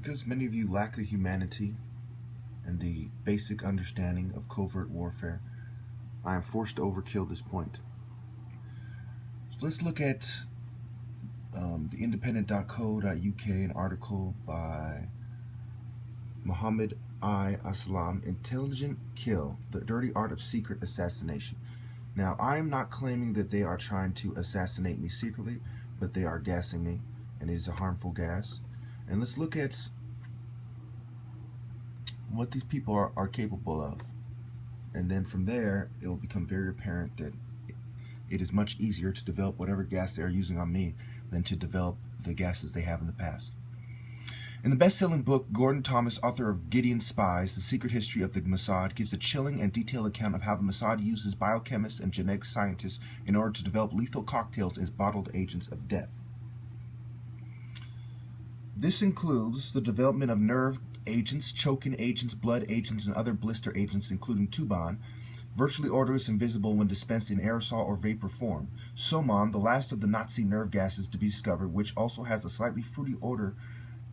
Because many of you lack the humanity and the basic understanding of covert warfare, I am forced to overkill this point. So let's look at the independent.co.uk, an article by Muhammad I. Aslam, Intelligent Kill, The Dirty Art of Secret Assassination. Now, I am not claiming that they are trying to assassinate me secretly, but they are gassing me, and it is a harmful gas. And let's look at what these people are capable of. And then from there, it will become very apparent that it is much easier to develop whatever gas they are using on me than to develop the gases they have in the past. In the best-selling book, Gordon Thomas, author of Gideon's Spies, The Secret History of the Mossad, gives a chilling and detailed account of how the Mossad uses biochemists and genetic scientists in order to develop lethal cocktails as bottled agents of death. This includes the development of nerve agents, choking agents, blood agents, and other blister agents, including Tuban, virtually odorless and visible when dispensed in aerosol or vapor form. Somon, the last of the Nazi nerve gases to be discovered, which also has a slightly fruity odor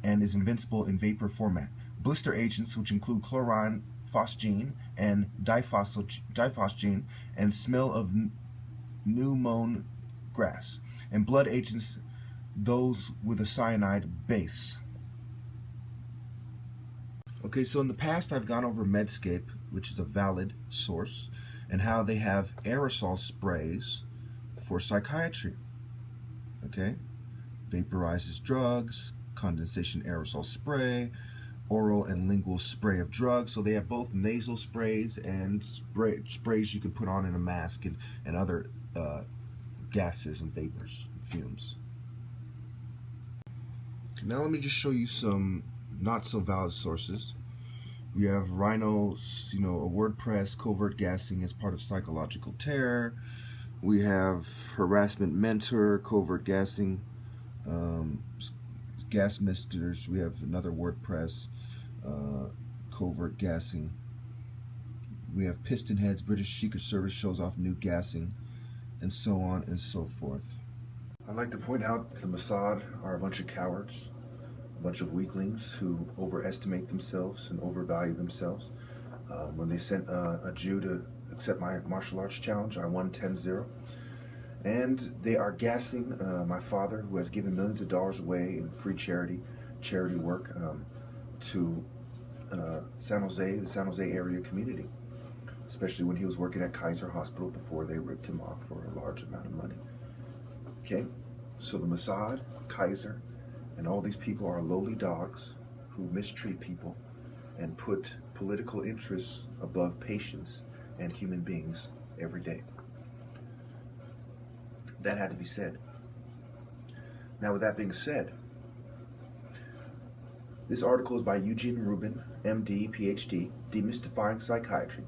and is invincible in vapor format. Blister agents, which include chlorine, phosgene, and diphosgene, and smell of new mown grass. And blood agents, those with a cyanide base. Okay, so in the past I've gone over Medscape, which is a valid source, and how they have aerosol sprays for psychiatry. Okay? Vaporizes drugs, condensation aerosol spray, oral and lingual spray of drugs. So they have both nasal sprays and sprays you can put on in a mask and other gases and vapors, fumes. Okay, now let me just show you some not so valid sources. We have Rhino's, a WordPress covert gassing as part of psychological terror. We have Harassment Mentor, covert gassing, gas misters. We have another WordPress, covert gassing. We have Piston Heads, British Secret Service shows off new gassing, and so on and so forth. I'd like to point out the Mossad are a bunch of cowards, a bunch of weaklings who overestimate themselves and overvalue themselves. When they sent a Jew to accept my martial arts challenge, I won 10-0. And they are gassing my father, who has given millions of dollars away in free charity work to San Jose, the San Jose area community, especially when he was working at Kaiser Hospital before they ripped him off for a large amount of money. Okay, so the Mossad, Kaiser, and all these people are lowly dogs who mistreat people and put political interests above patients and human beings every day. That had to be said. Now, with that being said, this article is by Eugene Rubin, MD, PhD, Demystifying Psychiatry.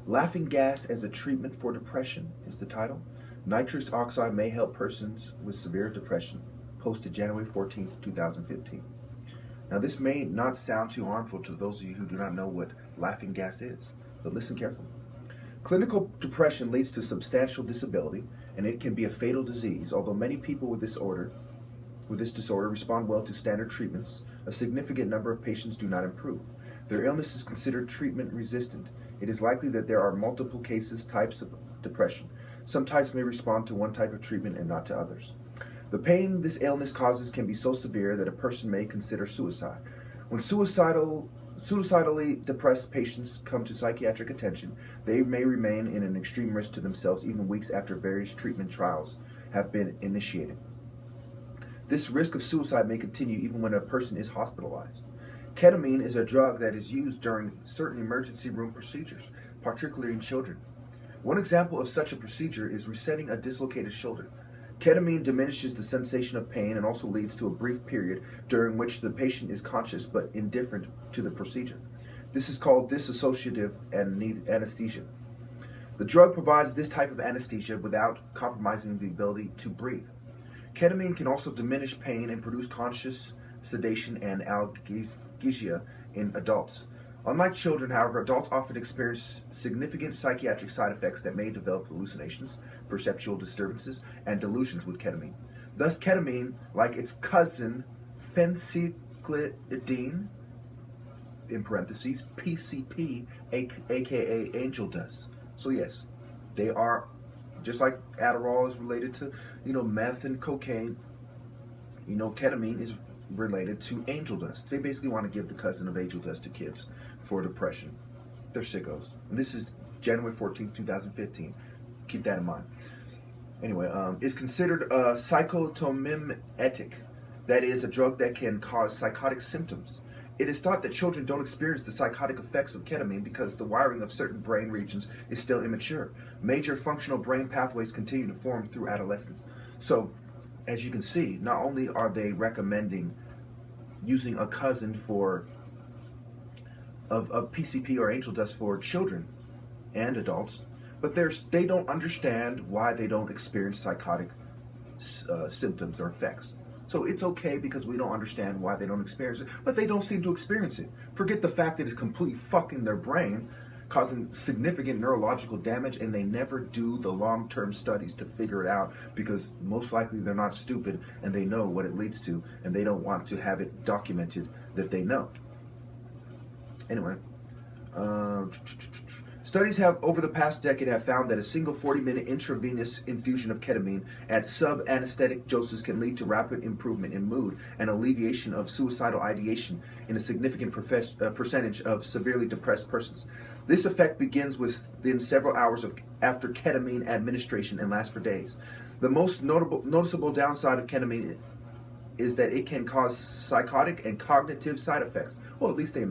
Laughing Gas as a Treatment for Depression is the title. Nitrous oxide may help persons with severe depression. Posted January 14th, 2015. Now, this may not sound too harmful to those of you who do not know what laughing gas is, but listen carefully. Clinical depression leads to substantial disability, and it can be a fatal disease. Although many people with this disorder respond well to standard treatments, a significant number of patients do not improve. Their illness is considered treatment resistant. It is likely that there are multiple types of depression. Some types may respond to one type of treatment and not to others. The pain this illness causes can be so severe that a person may consider suicide. When suicidally depressed patients come to psychiatric attention, they may remain in an extreme risk to themselves even weeks after various treatment trials have been initiated. This risk of suicide may continue even when a person is hospitalized. Ketamine is a drug that is used during certain emergency room procedures, particularly in children. One example of such a procedure is resetting a dislocated shoulder. Ketamine diminishes the sensation of pain and also leads to a brief period during which the patient is conscious but indifferent to the procedure. This is called dissociative anesthesia. The drug provides this type of anesthesia without compromising the ability to breathe. Ketamine can also diminish pain and produce conscious sedation and analgesia in adults. Unlike children, however, adults often experience significant psychiatric side effects that may develop hallucinations, perceptual disturbances, and delusions with ketamine. Thus, ketamine, like its cousin phencyclidine, phencyclidine, in parentheses, PCP, aka angel dust. So yes, they are, just like Adderall is related to, meth and cocaine, ketamine is related to angel dust. They basically want to give the cousin of angel dust to kids for depression. They're sickos. And this is January 14th, 2015. Keep that in mind. Anyway, is considered a psychotomimetic, that is, a drug that can cause psychotic symptoms. It is thought that children don't experience the psychotic effects of ketamine because the wiring of certain brain regions is still immature. Major functional brain pathways continue to form through adolescence. So, as you can see, not only are they recommending using a cousin of PCP or angel dust for children and adults, but they don't understand why they don't experience psychotic symptoms or effects. So it's okay because we don't understand why they don't experience it, but they don't seem to experience it. Forget the fact that it's completely fucking their brain, causing significant neurological damage, and they never do the long-term studies to figure it out because most likely they're not stupid and they know what it leads to, and they don't want to have it documented that they know. Anyway, studies have over the past decade have found that a single 40-minute intravenous infusion of ketamine at sub-anesthetic doses can lead to rapid improvement in mood and alleviation of suicidal ideation in a significant percentage of severely depressed persons. This effect begins within several hours after ketamine administration and lasts for days. The most noticeable downside of ketamine is that it can cause psychotic and cognitive side effects. Well, at least they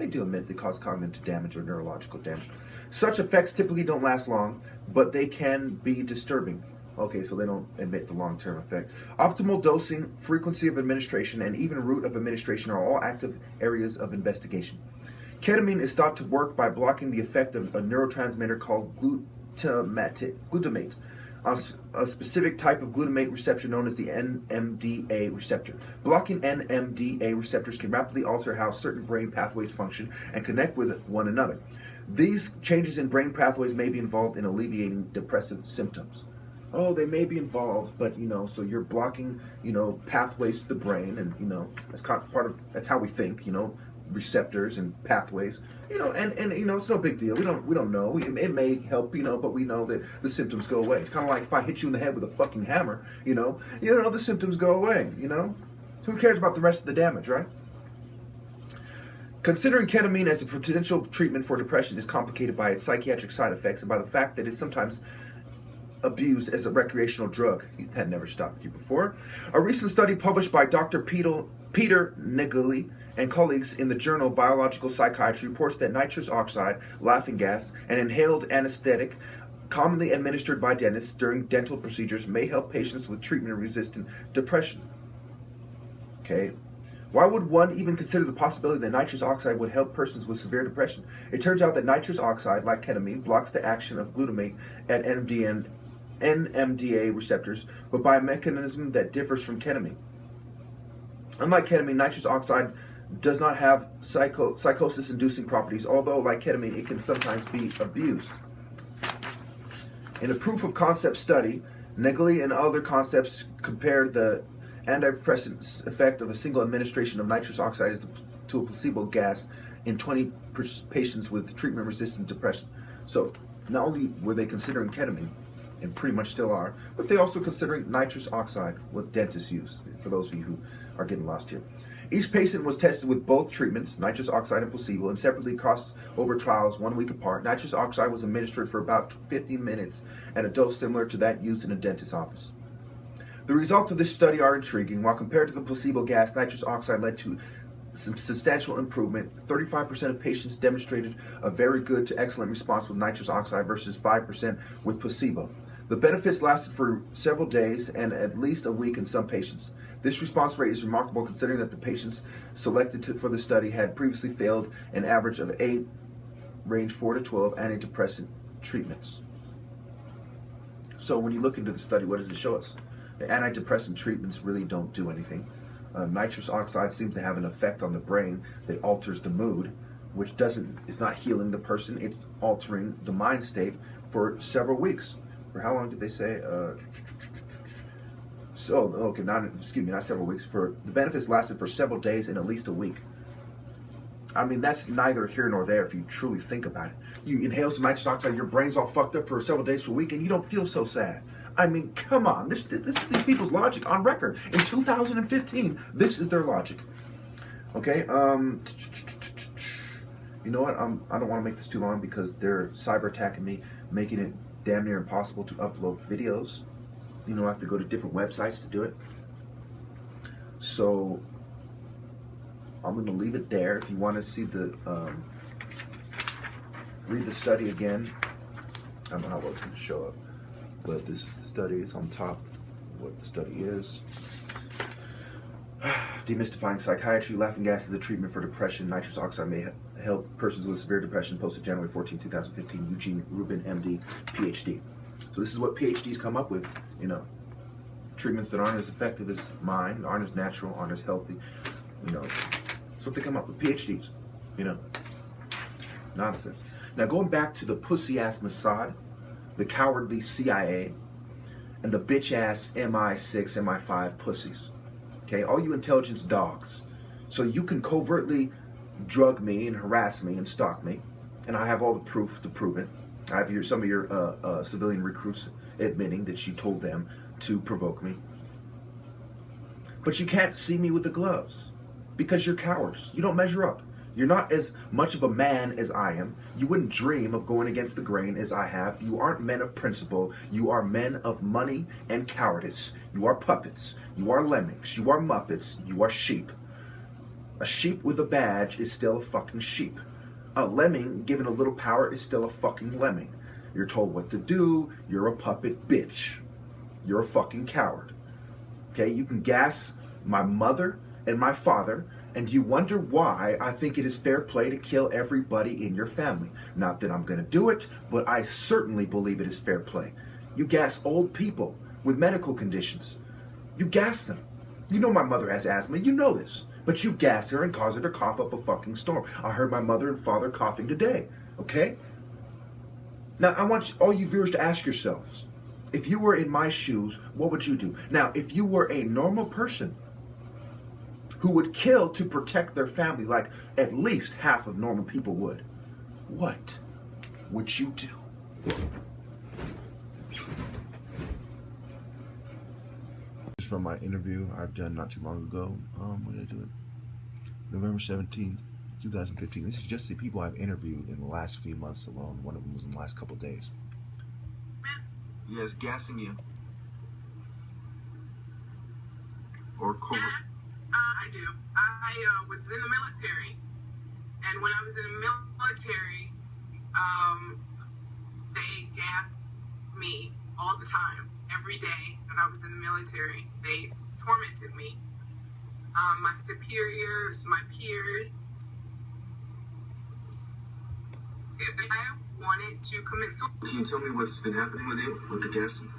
do admit they cause cognitive damage or neurological damage. Such effects typically don't last long, but they can be disturbing. Okay, so they don't admit the long-term effect. Optimal dosing, frequency of administration, and even route of administration are all active areas of investigation. Ketamine is thought to work by blocking the effect of a neurotransmitter called glutamate, on a specific type of glutamate receptor known as the NMDA receptor. Blocking NMDA receptors can rapidly alter how certain brain pathways function and connect with one another. These changes in brain pathways may be involved in alleviating depressive symptoms. Oh, they may be involved, but so you're blocking, pathways to the brain, and that's kind of that's how we think, receptors and pathways, and it's no big deal. We don't know. It may help, but we know that the symptoms go away. It's kind of like if I hit you in the head with a fucking hammer, the symptoms go away. Who cares about the rest of the damage, right? Considering ketamine as a potential treatment for depression is complicated by its psychiatric side effects and by the fact that it's sometimes abused as a recreational drug. That never stopped you before. A recent study published by Dr. Peter Negeli and colleagues in the journal Biological Psychiatry reports that nitrous oxide, laughing gas, an inhaled anesthetic commonly administered by dentists during dental procedures may help patients with treatment-resistant depression. Okay. Why would one even consider the possibility that nitrous oxide would help persons with severe depression? It turns out that nitrous oxide, like ketamine, blocks the action of glutamate at NMDA receptors, but by a mechanism that differs from ketamine. Unlike ketamine, nitrous oxide does not have psychosis-inducing properties, although, like ketamine, it can sometimes be abused. In a proof-of-concept study, Negeli and other concepts compared the antidepressant effect of a single administration of nitrous oxide to a placebo gas in 20 patients with treatment-resistant depression. So, not only were they considering ketamine, and pretty much still are, but they also considering nitrous oxide, what dentists use, for those of you who are getting lost here. Each patient was tested with both treatments, nitrous oxide and placebo, and separately crossed over trials 1 week apart. Nitrous oxide was administered for about 15 minutes at a dose similar to that used in a dentist's office. The results of this study are intriguing. While compared to the placebo gas, nitrous oxide led to some substantial improvement. 35% of patients demonstrated a very good to excellent response with nitrous oxide versus 5% with placebo. The benefits lasted for several days and at least a week in some patients. This response rate is remarkable considering that the patients selected for the study had previously failed an average of 8, range 4 to 12 antidepressant treatments. So when you look into the study, what does it show us? The antidepressant treatments really don't do anything. Nitrous oxide seems to have an effect on the brain that alters the mood, which is not healing the person, it's altering the mind state for several weeks. For how long did they say? So, okay, not several weeks. For the benefits lasted for several days and at least a week. I mean, that's neither here nor there if you truly think about it. You inhale some nitrous oxide, your brain's all fucked up for several days to a week, and you don't feel so sad. I mean, come on. This is these people's logic on record. In 2015, this is their logic. Okay, you know what? I don't want to make this too long because they're cyber attacking me, making it damn near impossible to upload videos. You know, I have to go to different websites to do it. So I'm going to leave it there. If you want to see the read the study again, I don't know how well it's going to show up, but this is the study. It's on top of what the study is. Demystifying psychiatry, laughing gas is a treatment for depression. Nitrous oxide may help persons with severe depression. Posted January 14, 2015. Eugene Rubin, MD, PhD. So this is what PhDs come up with, you know. Treatments that aren't as effective as mine, aren't as natural, aren't as healthy, you know. That's what they come up with, PhDs, you know. Nonsense. Now going back to the pussy-ass Mossad, the cowardly CIA, and the bitch-ass MI6, MI5 pussies. Okay, all you intelligence dogs. So you can covertly drug me and harass me and stalk me, and I have all the proof to prove it. I have some of your civilian recruits admitting that you told them to provoke me. But you can't see me with the gloves because you're cowards. You don't measure up. You're not as much of a man as I am. You wouldn't dream of going against the grain as I have. You aren't men of principle. You are men of money and cowardice. You are puppets. You are lemmings. You are muppets. You are sheep. A sheep with a badge is still a fucking sheep. A lemming given a little power is still a fucking lemming. You're told what to do. You're a puppet bitch. You're a fucking coward. Okay, you can gas my mother and my father, and you wonder why I think it is fair play to kill everybody in your family. Not that I'm going to do it, but I certainly believe it is fair play. You gas old people with medical conditions. You gas them. You know my mother has asthma. You know this. But you gas her and cause her to cough up a fucking storm. I heard my mother and father coughing today. Okay? Now, I want all you viewers to ask yourselves, if you were in my shoes, what would you do? Now, if you were a normal person who would kill to protect their family like at least half of normal people would, what would you do? This is from my interview I've done not too long ago. When did I do it? November 17th, 2015. This is just the people I've interviewed in the last few months alone. One of them was in the last couple of days. Yes, gassing you. Or covert. I do. I was in the military, and when I was in the military, they gassed me all the time, every day that I was in the military. They tormented me. My superiors, my peers. If I wanted to commit suicide. Can you tell me what's been happening with you, with the gassing?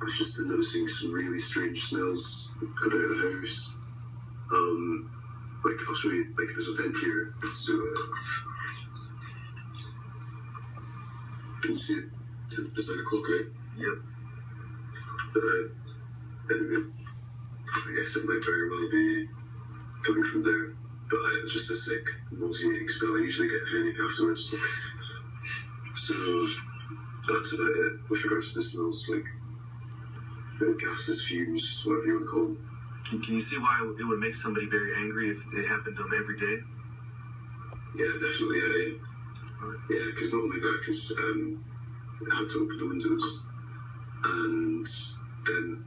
I've just been noticing some really strange smells coming out of the house. Like, I'll show you, like, there's a vent here. So, can you see it? It's like a clock, right? Yep. Anyway, I guess it might very well be coming from there. But it was just a sick, nauseating smell. I usually get a headache afterwards. So, that's about it with regards to the smells, like, the gases, fumes, whatever you want to call them. Can you see why it would make somebody very angry if it happened to them every day? Yeah, definitely, yeah. Yeah, because not only that, because I had to open the windows, and then,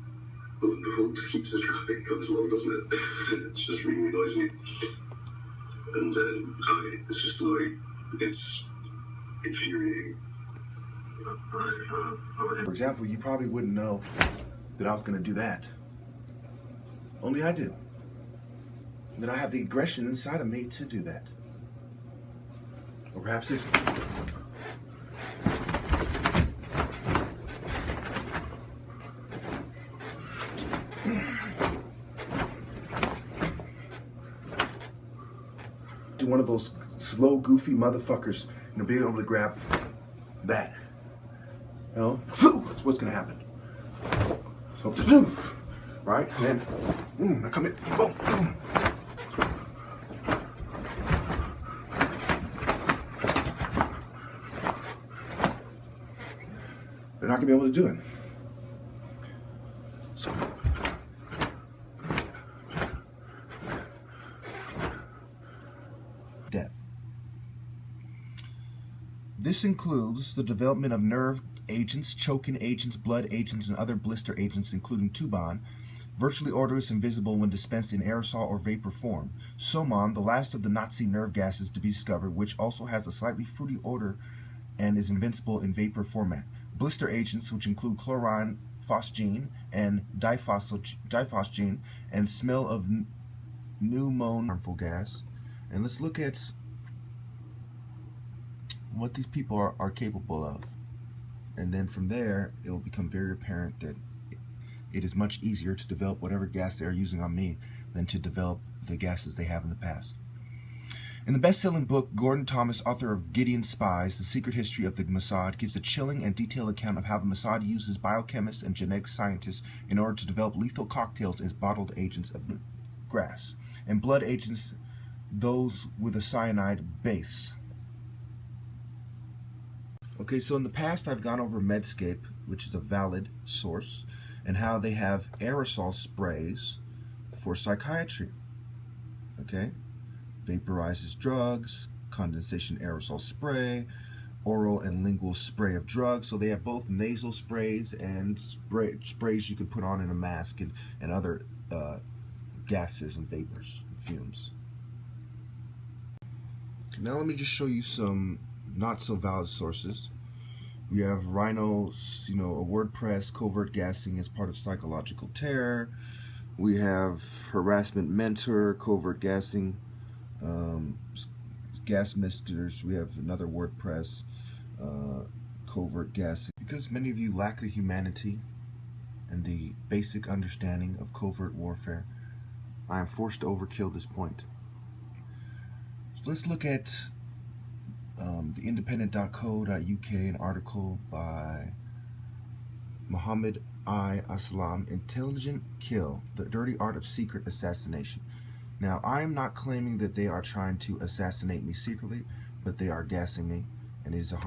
lo and behold, heaps of traffic comes along, doesn't it? It's just really noisy. And it's just annoying. It's infuriating. For example, you probably wouldn't know that I was going to do that. Only I do. And then I have the aggression inside of me to do that. Or perhaps it's... one of those slow, goofy motherfuckers, you know, being able to grab that. You know, that's what's going to happen. So, right? And then, I come in, boom, boom. They're not going to be able to do it. So, death. This includes the development of nerve agents, choking agents, blood agents, and other blister agents, including Tuban, virtually odorless and visible when dispensed in aerosol or vapor form. Somon, the last of the Nazi nerve gases to be discovered, which also has a slightly fruity odor and is invincible in vapor format. Blister agents, which include chlorine, phosgene, and diphosgene, and smell of pneumonia, harmful gas. And let's look at what these people are capable of. And then from there, it will become very apparent that it is much easier to develop whatever gas they are using on me than to develop the gases they have in the past. In the best-selling book, Gordon Thomas, author of Gideon Spies, The Secret History of the Mossad, gives a chilling and detailed account of how the Mossad uses biochemists and genetic scientists in order to develop lethal cocktails as bottled agents of grass, and blood agents, those with a cyanide base. Okay, so in the past I've gone over Medscape, which is a valid source, and how they have aerosol sprays for psychiatry. Okay? Vaporizes drugs, condensation aerosol spray, oral and lingual spray of drugs. So they have both nasal sprays and sprays you can put on in a mask and other gases and vapors and fumes. Okay, now let me just show you some not so valid sources. We have Rhino, a WordPress, covert gassing as part of psychological terror. We have Harassment Mentor, covert gassing, gas misters. We have another WordPress, covert gassing. Because many of you lack the humanity and the basic understanding of covert warfare, I am forced to overkill this point. So let's look at the independent.co.uk, an article by Muhammad I. Aslam, Intelligent Kill, The Dirty Art of Secret Assassination. Now, I am not claiming that they are trying to assassinate me secretly, but they are gassing me, and it is a